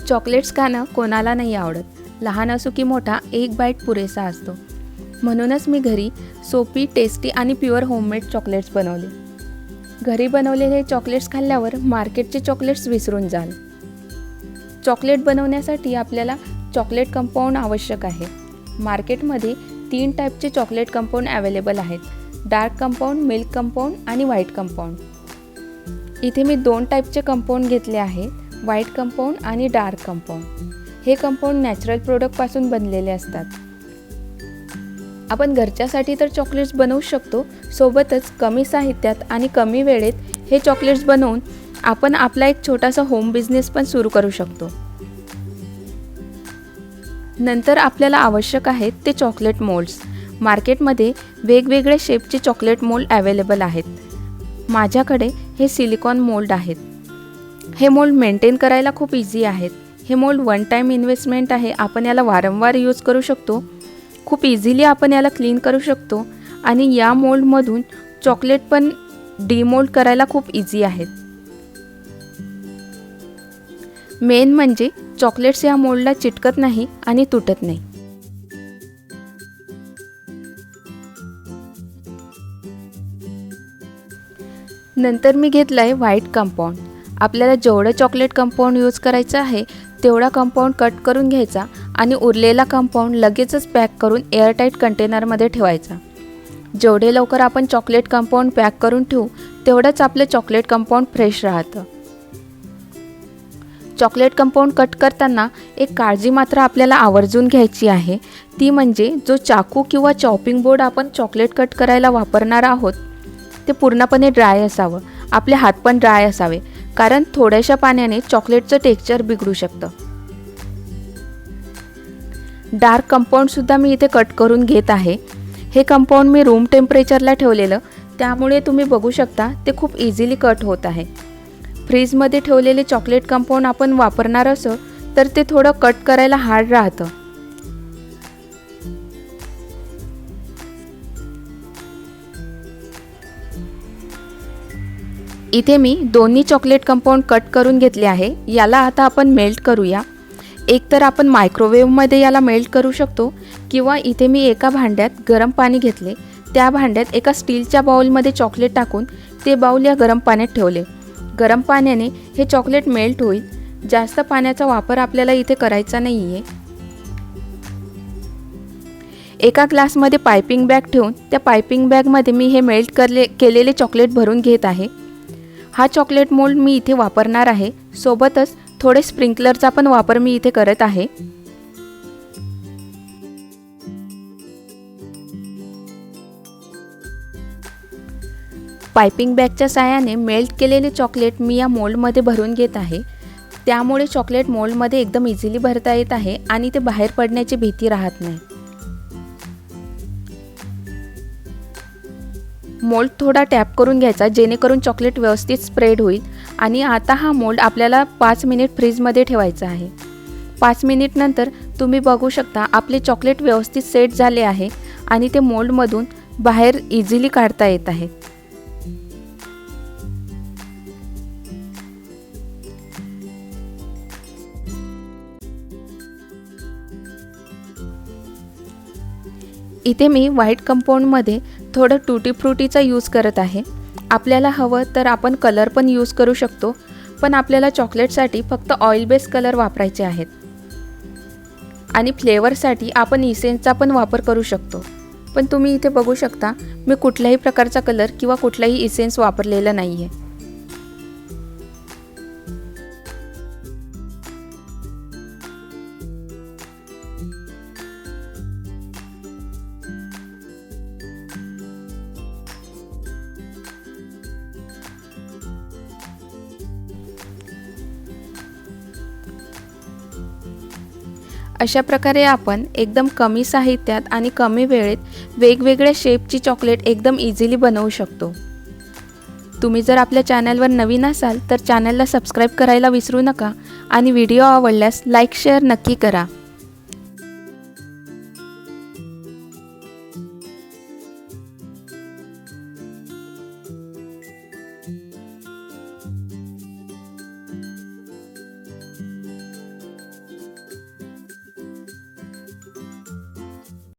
Chocolates खाणं कोणाला नाही आवडत. लहान असो की मोठा, एक बाईट पुरेसा असतो. म्हणूनच मी घरी सोपी, टेस्टी आणि प्युअर होममेड चॉकलेट्स बनवले. घरी बनवलेले चॉकलेट्स खाल्ल्यावर मार्केटचे चॉकलेट्स विसरून जाल. चॉकलेट बनवण्यासाठी आपल्याला चॉकलेट कंपाऊंड आवश्यक आहे. मार्केटमध्ये 3 टाईपचे चॉकलेट कंपाऊंड अवेलेबल आहेत. डार्क कंपाऊंड, मिल्क कंपाऊंड आणि व्हाईट कंपाऊंड. इथे मी 2 टाईपचे कंपाऊंड घेतले आहे, व्हाईट कंपाऊंड आणि डार्क कंपाऊंड. हे कंपाऊंड नॅचरल प्रोडक्टपासून बनलेले असतात. आपण घरच्यासाठी तर चॉकलेट्स बनवू शकतो, सोबतच कमी साहित्यात आणि कमी वेळेत हे चॉकलेट्स बनवून आपण आपला एक छोटासा होम बिझनेस पण सुरू करू शकतो. नंतर आपल्याला आवश्यक आहेत ते चॉकलेट मोल्ड्स. मार्केटमध्ये वेगवेगळे शेपचे चॉकलेट मोल्ड अवेलेबल आहेत. माझ्याकडे हे सिलिकॉन मोल्ड आहेत. हे मोल्ड मेंटेन करायला खूप इझी आहेत. हे मोल्ड 1 टाईम इन्व्हेस्टमेंट आहे. आपण याला वारंवार यूज करू शकतो. खूप इझिली आपण याला क्लीन करू शकतो आणि या मोल्डमधून चॉकलेट पण डिमोल्ड करायला खूप इझी आहेत. मेन म्हणजे चॉकलेट्स या मोल्डला चिटकत नाही आणि तुटत नाही. नंतर मी घेतलं आहे व्हाईट कंपाऊंड. आपल्याला जेवढं चॉकलेट कंपाऊंड यूज करायचं आहे तेवढा कंपाऊंड कट करून घ्यायचा आणि उरलेला कंपाऊंड लगेचच पॅक करून एअरटाईट कंटेनरमध्ये ठेवायचा. जेवढे लवकर आपण चॉकलेट कंपाऊंड पॅक करून ठेवू तेवढंच आपलं चॉकलेट कंपाऊंड फ्रेश राहतं. चॉकलेट कंपाऊंड कट करताना एक काळजी मात्र आपल्याला आवर्जून घ्यायची आहे. ती म्हणजे जो चाकू किंवा चॉपिंग बोर्ड आपण चॉकलेट कट करायला वापरणार आहोत ते पूर्णपणे ड्राय असावं. आपले हात पण ड्राय असावे, कारण थोड्याशा पाण्याने चॉकलेटचं टेक्स्चर बिघडू शकतं. डार्क कंपाऊंडसुद्धा मी इथे कट करून घेत आहे. हे कंपाऊंड मी रूम टेम्परेचरला ठेवलेलं, त्यामुळे तुम्ही बघू शकता ते खूप इझिली कट होत आहे. फ्रीजमध्ये ठेवलेले चॉकलेट कंपाऊंड आपण वापरणार असो तर ते थोडं कट करायला हार्ड राहतं. इथे मी दोन्ही चॉकलेट कंपाऊंड कट करून घेतले आहे. याला आता आपण मेल्ट करूया. एकतर आपण मायक्रोवेव्हमध्ये याला मेल्ट करू शकतो किंवा इथे मी एका भांड्यात गरम पाणी घेतले. त्या भांड्यात एका स्टीलच्या बाउलमध्ये चॉकलेट टाकून ते बाउल या गरम पाण्यात ठेवले. गरम पाण्याने हे चॉकलेट मेल्ट होईल. जास्त पाण्याचा वापर आपल्याला इथे करायचा नाही आहे. एका ग्लासमध्ये पायपिंग बॅग ठेवून त्या पायपिंग बॅगमध्ये मी हे मेल्ट केलेले चॉकलेट भरून घेत आहे. हा चॉकलेट मोल्ड मी इथे वापरणार आहे. सोबतच थोडे स्प्रिंकलरचा पण वापर मी इथे करत आहे. पायपिंग बॅगच्या साहाय्याने मेल्ट केलेले चॉकलेट मी या मोल्डमध्ये भरून घेत आहे. त्यामुळे चॉकलेट मोल्डमध्ये एकदम इझिली भरता येत आहे आणि ते बाहेर पडण्याची भीती राहत नाही. मोल्ड थोडा टॅप करून घ्यायचा, जेणेकरून चॉकलेट व्यवस्थित स्प्रेड होईल. आणि आता हा मोल्ड आपल्याला 5 मिनिट फ्रीजमध्ये ठेवायचा आहे. 5 मिनिट नंतर तुम्ही बघू शकता आपले चॉकलेट व्यवस्थित सेट झाले आहे आणि ते मोल्डमधून बाहेर इझिली काढता येत आहे. इथे मी व्हाईट कंपाऊंडमध्ये थोडं टूटी फ्रुटीचा यूज करत आहे. आपल्याला हवं तर आपण कलर पण यूज करू शकतो, पण आपल्याला चॉकलेटसाठी फक्त ऑइल बेस कलर वापरायचे आहेत. आणि फ्लेवरसाठी आपण इसेन्सचा पण वापर करू शकतो. पण तुम्ही इथे बघू शकता मी कुठल्याही प्रकारचा कलर किंवा कुठलाही इसेन्स वापरलेला नाही आहे. अशा प्रकारे आपण एकदम कमी साहित्यात आणि कमी वेळेत वेगवेगळ्या शेपची चॉकलेट एकदम इझिली बनवू शकतो. तुम्ही जर आपल्या चॅनलवर नवीन असाल तर चॅनलला सबस्क्राईब करायला विसरू नका आणि व्हिडिओ आवडल्यास लाईक शेअर नक्की करा.